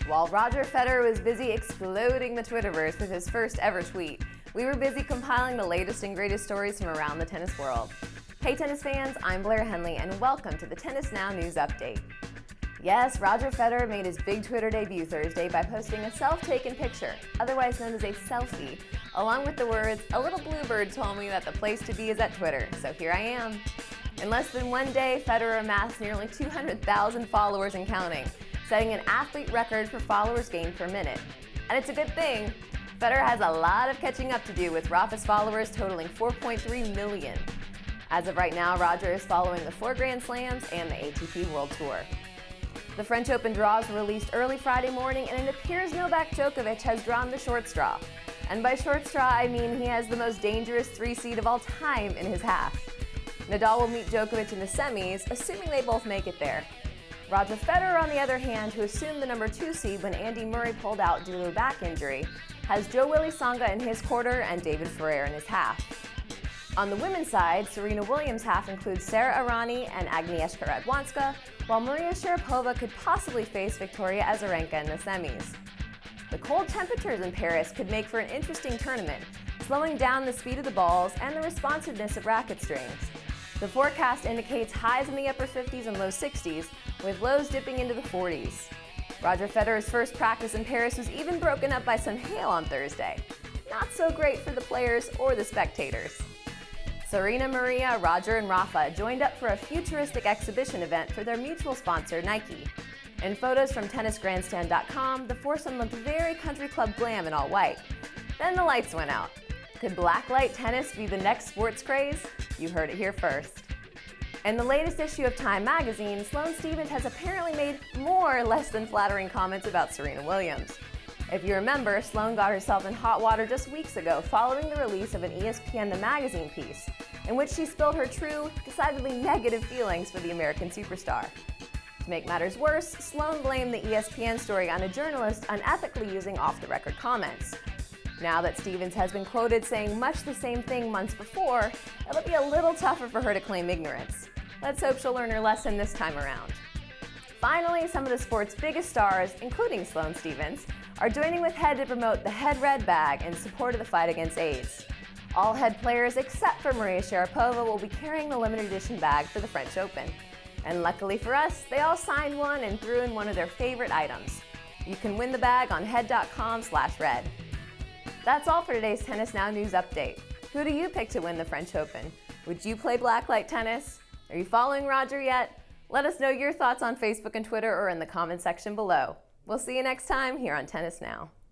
While Roger Federer was busy exploding the Twitterverse with his first ever tweet, we were busy compiling the latest and greatest stories from around the tennis world. Hey tennis fans, I'm Blair Henley and welcome to the Tennis Now News Update. Yes, Roger Federer made his big Twitter debut Thursday by posting a self-taken picture, otherwise known as a selfie, along with the words, "A little bluebird told me that the place to be is at Twitter, so here I am." In less than one day, Federer amassed nearly 200,000 followers and counting, setting an athlete record for followers gained per minute. And it's a good thing. Federer has a lot of catching up to do, with Rafa's followers totaling 4.3 million. As of right now, Roger is following the 4 Grand Slams and the ATP World Tour. The French Open draws were released early Friday morning, and it appears Novak Djokovic has drawn the short straw. And by short straw, I mean he has the most dangerous 3 seed of all time in his half. Nadal will meet Djokovic in the semis, assuming they both make it there. Roger Federer, on the other hand, who assumed the number 2 seed when Andy Murray pulled out due to a back injury, has Jo Willie Tsonga in his quarter and David Ferrer in his half. On the women's side, Serena Williams' half includes Sara Errani and Agnieszka Radwanska, while Maria Sharapova could possibly face Victoria Azarenka in the semis. The cold temperatures in Paris could make for an interesting tournament, slowing down the speed of the balls and the responsiveness of racket strings. The forecast indicates highs in the upper 50s and low 60s, with lows dipping into the 40s. Roger Federer's first practice in Paris was even broken up by some hail on Thursday. Not so great for the players or the spectators. Serena, Maria, Roger, and Rafa joined up for a futuristic exhibition event for their mutual sponsor, Nike. In photos from tennisgrandstand.com, the foursome looked very country club glam in all white. Then the lights went out. Could Blacklight tennis be the next sports craze? You heard it here first. In the latest issue of Time magazine, Sloane Stephens has apparently made more less than flattering comments about Serena Williams. If you remember, Sloane got herself in hot water just weeks ago following the release of an ESPN The Magazine piece, in which she spilled her true, decidedly negative feelings for the American superstar. To make matters worse, Sloane blamed the ESPN story on a journalist unethically using off-the-record comments. Now that Stephens has been quoted saying much the same thing months before, it'll be a little tougher for her to claim ignorance. Let's hope she'll learn her lesson this time around. Finally, some of the sport's biggest stars, including Sloane Stephens, are joining with Head to promote the Head Red Bag in support of the fight against AIDS. All Head players except for Maria Sharapova will be carrying the limited edition bag for the French Open. And luckily for us, they all signed one and threw in one of their favorite items. You can win the bag on head.com/red. That's all for today's Tennis Now News Update. Who do you pick to win the French Open? Would you play Blacklight tennis? Are you following Roger yet? Let us know your thoughts on Facebook and Twitter or in the comment section below. We'll see you next time here on Tennis Now.